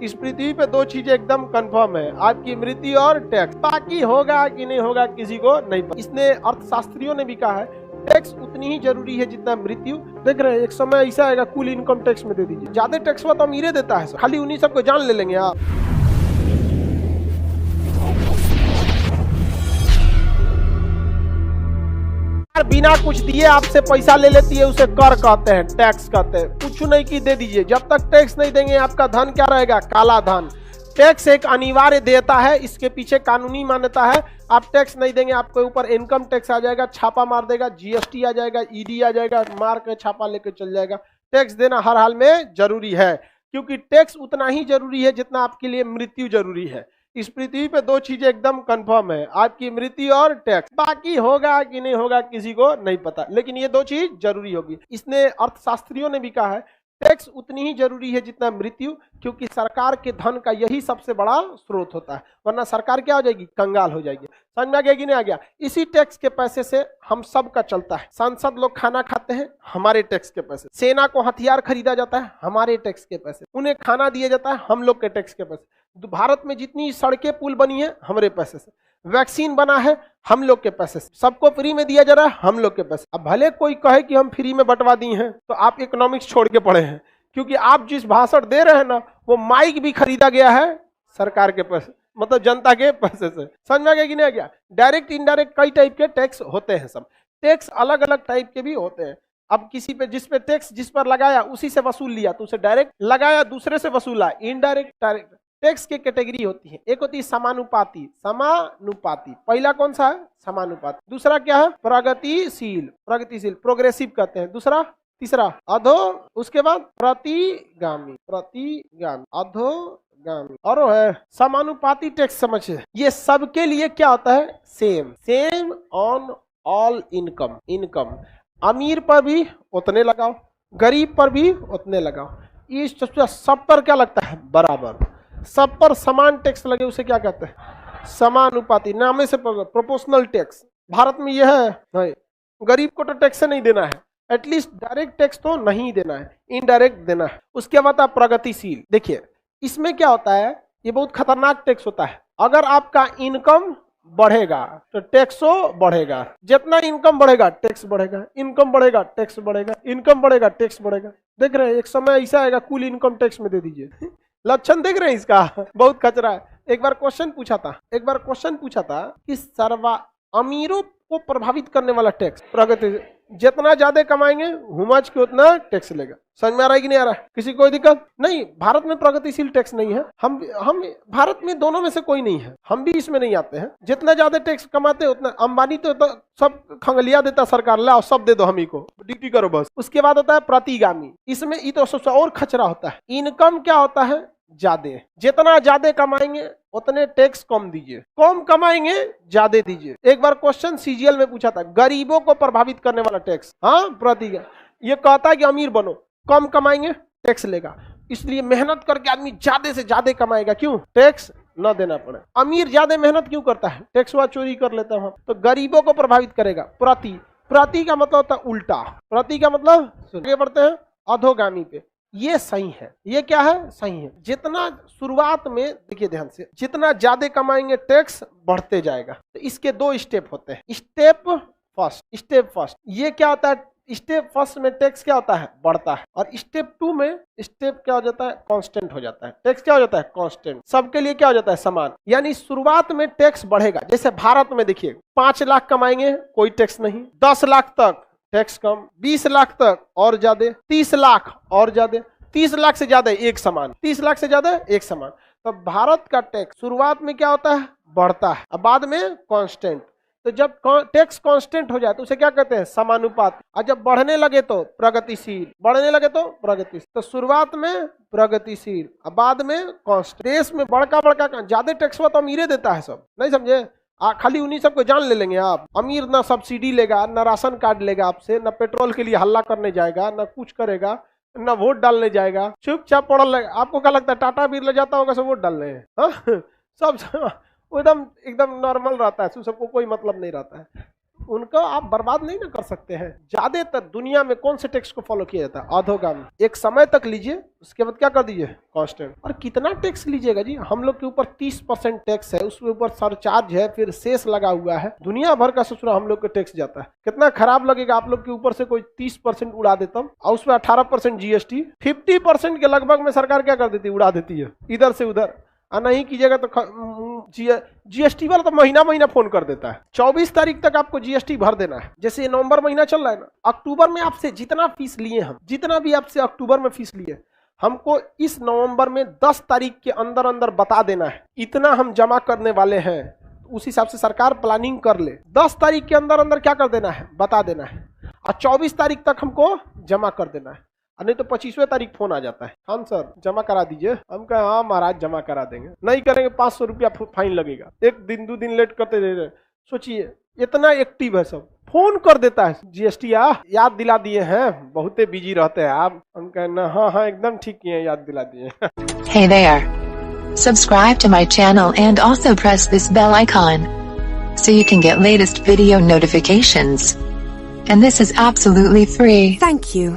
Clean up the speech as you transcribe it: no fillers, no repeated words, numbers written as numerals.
इस पृथ्वी पे दो चीजें एकदम कंफर्म है, आपकी मृत्यु और टैक्स। बाकी होगा कि नहीं होगा किसी को नहीं पता। इसने अर्थशास्त्रियों ने भी कहा है टैक्स उतनी ही जरूरी है जितना मृत्यु। देख रहे हैं एक समय ऐसा आएगा कुल इनकम टैक्स में दे दीजिए, ज्यादा टैक्स हुआ तो अमीरे देता है, खाली उन्हीं सबको जान ले लेंगे आप। बिना कुछ दिए आपसे पैसा ले लेती है, उसे कर कहते हैं, टैक्स कहते हैं। कुछ नहीं की दे दीजिए, जब तक टैक्स नहीं देंगे आपका धन क्या रहेगा, काला धन। टैक्स एक अनिवार्य देयता है, इसके पीछे कानूनी मान्यता है। आप टैक्स नहीं देंगे आपके ऊपर इनकम टैक्स आ जाएगा, छापा मार देगा, जीएसटी आ जाएगा, ईडी आ जाएगा, मार के छापा लेके चल जाएगा। टैक्स देना हर हाल में जरूरी है, क्योंकि टैक्स उतना ही जरूरी है जितना आपके लिए मृत्यु जरूरी है। इस पृथ्वी पे दो चीजें एकदम कंफर्म है, आपकी मृत्यु और टैक्स। बाकी होगा कि नहीं होगा किसी को नहीं पता, लेकिन ये दो चीज जरूरी होगी। इसने अर्थशास्त्रियों ने भी कहा है टैक्स उतनी ही जरूरी है जितना मृत्यु, क्योंकि सरकार के धन का यही सबसे बड़ा स्रोत होता है, वरना सरकार क्या हो जाएगी, कंगाल हो जाएगी। समझ में आ गया कि नहीं आ गया? इसी टैक्स के पैसे से हम सब का चलता है। सांसद लोग खाना खाते हैं हमारे टैक्स के पैसे, सेना को हथियार खरीदा जाता है हमारे टैक्स के पैसे, उन्हें खाना दिया जाता है हम लोग के टैक्स के पैसे। भारत में जितनी सड़कें पुल बनी है हमारे पैसे से, वैक्सीन बना है हम लोग के पैसे से, सबको फ्री में दिया जा रहा है हम लोग के पैसे। अब भले कोई कहे कि हम फ्री में बंटवा दिए हैं, तो आप इकोनॉमिक्स छोड़ के पढ़े हैं, क्योंकि आप जिस भाषण दे रहे हैं ना, वो माइक भी खरीदा गया है सरकार के पैसे, मतलब जनता के पैसे से। समझ में आ गया कि नहीं आ गया? डायरेक्ट इनडायरेक्ट कई टाइप के टैक्स होते हैं, सब टैक्स अलग अलग टाइप के भी होते हैं। अब किसी पे जिस पे टैक्स जिस पर लगाया उसी से वसूल लिया, तो उसे डायरेक्ट लगाया, दूसरे से वसूला इनडायरेक्ट। डायरेक्ट टैक्स की कैटेगरी होती है, एक होती है समानुपाती। समानुपाती पहला कौन सा है, समानुपाती। दूसरा क्या है, प्रगतिशील। प्रगतिशील प्रोग्रेसिव कहते हैं। दूसरा तीसरा अधो, उसके बाद प्रतिगामी। प्रतिगामी अधोगामी। और है समानुपाती टैक्स। समझे, ये सबके लिए क्या होता है, same. Same on all income. Income अमीर पर भी उतने लगाओ, गरीब पर भी उतने लगाओ। इस सब पर क्या लगता है, बराबर। सब पर समान टैक्स लगे उसे क्या कहते हैं, समानुपाती। नामे से प्रोपोर्शनल टैक्स। भारत में यह है नहीं, गरीब को तो टैक्स नहीं देना है, एटलीस्ट डायरेक्ट टैक्स तो नहीं देना है, इनडायरेक्ट देना है। उसके बाद आप प्रगतिशील। देखिए इसमें क्या होता है, ये बहुत खतरनाक टैक्स होता है। अगर आपका इनकम बढ़ेगा तो टैक्सो बढ़ेगा, जितना इनकम बढ़ेगा टैक्स बढ़ेगा, इनकम बढ़ेगा टैक्स बढ़ेगा, इनकम बढ़ेगा टैक्स बढ़ेगा। देख रहे हैं एक समय ऐसा आएगा कुल इनकम टैक्स में दे दीजिए। लक्षण देख रहे हैं इसका, बहुत खतरा है। एक बार क्वेश्चन पूछा था कि सर्वा अमीरों को प्रभावित करने वाला टैक्स प्रगति, जितना ज्यादा कमाएंगे हुमाच के उतना टैक्स लेगा। समझ में आ रहा है कि नहीं आ रहा है? किसी कोई दिक्कत नहीं? भारत में प्रगतिशील टैक्स नहीं है। हम भारत में दोनों में से कोई नहीं है, हम भी इसमें नहीं आते हैं। जितना ज्यादा टैक्स कमाते उतना, अंबानी तो सब खंगलिया देता सरकार, लाओ सब दे दो हम ही को, ड्यूटी करो बस। उसके बाद होता है प्रतिगामी। इसमें ये तो सबसे और खचरा होता है। इनकम क्या होता है, ज्यादा, जितना ज्यादा कमाएंगे उतने टैक्स कम दीजिए, कम कमाएंगे ज्यादा दीजिए। एक बार क्वेश्चन सीजीएल में पूछा था, गरीबों को प्रभावित करने वाला टैक्स। हाँ, प्रतिगामी। ये कहता है कि अमीर बनो, कम कमाएंगे टैक्स लेगा, इसलिए मेहनत करके आदमी ज्यादा से ज्यादा कमाएगा, क्यों, टैक्स न देना पड़े। अमीर ज्यादा मेहनत क्यों करता है, टैक्स वा चोरी कर लेता है, तो गरीबों को प्रभावित करेगा। प्रति का मतलब होता है उल्टा, प्रति का मतलब आगे बढ़ते हैं अधोगामी पे। ये सही है, ये क्या है, सही है। जितना शुरुआत में देखिए ध्यान से, जितना ज्यादा कमाएंगे टैक्स बढ़ते जाएगा। तो इसके दो स्टेप होते हैं, स्टेप फर्स्ट। ये क्या होता है, स्टेप फर्स्ट में टैक्स क्या होता है, बढ़ता है, और स्टेप टू में स्टेप क्या हो जाता है, कांस्टेंट हो जाता है। टैक्स क्या हो जाता है, कांस्टेंट। सबके लिए क्या हो जाता है, समान। यानी शुरुआत में टैक्स बढ़ेगा। जैसे भारत में देखिए 5 लाख कमाएंगे कोई टैक्स नहीं, 10 लाख तक टैक्स कम, 20 लाख तक और ज्यादा, 30 लाख और ज्यादा, 30 लाख से ज्यादा एक समान, 30 लाख से ज्यादा एक समान। तो भारत का टैक्स शुरुआत में क्या होता है, बढ़ता है, अब बाद में कांस्टेंट। तो जब टैक्स कांस्टेंट हो जाए तो उसे क्या कहते हैं, समानुपात। और जब बढ़ने लगे तो प्रगतिशील, बढ़ने लगे तो प्रगतिशील। तो शुरुआत में प्रगतिशील, अब बाद में कांस्टेंट। देश में बड़का ज्यादा टैक्स हुआ तो अमीरे देता है, सब नहीं समझे, खाली उन्हीं सबको जान ले लेंगे आप। अमीर ना सब्सिडी लेगा, ना राशन कार्ड लेगा आपसे, ना पेट्रोल के लिए हल्ला करने जाएगा, ना कुछ करेगा, ना वोट डालने जाएगा, चुपचाप पड़ल लगेगा। आपको क्या लगता है टाटा बिरला जाता होगा सब वोट डालने हैं? हाँ? सब एकदम नॉर्मल रहता है, सबको कोई मतलब नहीं रहता है। उनको आप बर्बाद नहीं ना कर सकते हैं। ज्यादातर दुनिया में कौन से टैक्स को फॉलो किया जाता है? अधोगामी। एक समय तक लीजिए, उसके बाद क्या कर दीजिए? कांस्टेंट। और कितना टैक्स लीजिएगा जी? हम लोग के ऊपर 30% टैक्स है, उसके ऊपर सरचार्ज है, फिर शेष लगा हुआ है, दुनिया भर का ससुरा हम लोग के टैक्स जाता है। कितना खराब लगेगा आप लोग के ऊपर से कोई 30% उड़ा देता और उसमें 18% जीएसटी, 50% के लगभग में सरकार क्या कर देती है? उड़ा देती है इधर से उधर। नहीं कीजिएगा तो जीएसटी वाला तो महीना महीना फोन कर देता है। 24 तारीख तक आपको जीएसटी भर देना है। जैसे नवंबर महीना चल रहा है ना, अक्टूबर में आपसे जितना फीस लिए हम, जितना भी आपसे अक्टूबर में फीस लिए, हमको इस नवंबर में 10 तारीख के अंदर अंदर बता देना है, इतना हम जमा करने वाले हैं। उस हिसाब से सरकार प्लानिंग कर ले, 10 तारीख के अंदर अंदर क्या कर देना है? बता देना है, और 24 तारीख तक हमको जमा कर देना है। नहीं तो 25वें तारीख फोन आ जाता है, हम सर जमा करा दीजिए। हम कहे हाँ महाराज जमा करा देंगे, नहीं करेंगे 500 रुपया फाइन लगेगा। 1 दिन 2 दिन लेट करते रहे। सोचिए इतना एक्टिव है, सब फोन कर देता है। जीएसटी याद दिला दिए हैं, बहुते बिजी रहते हैं आप। हम कहे ना, हाँ हाँ एकदम ठीक किए, याद दिला दिए। Hey there. Subscribe to my channel and also press this bell icon so you can get latest video notifications. And this is absolutely free. Thank you.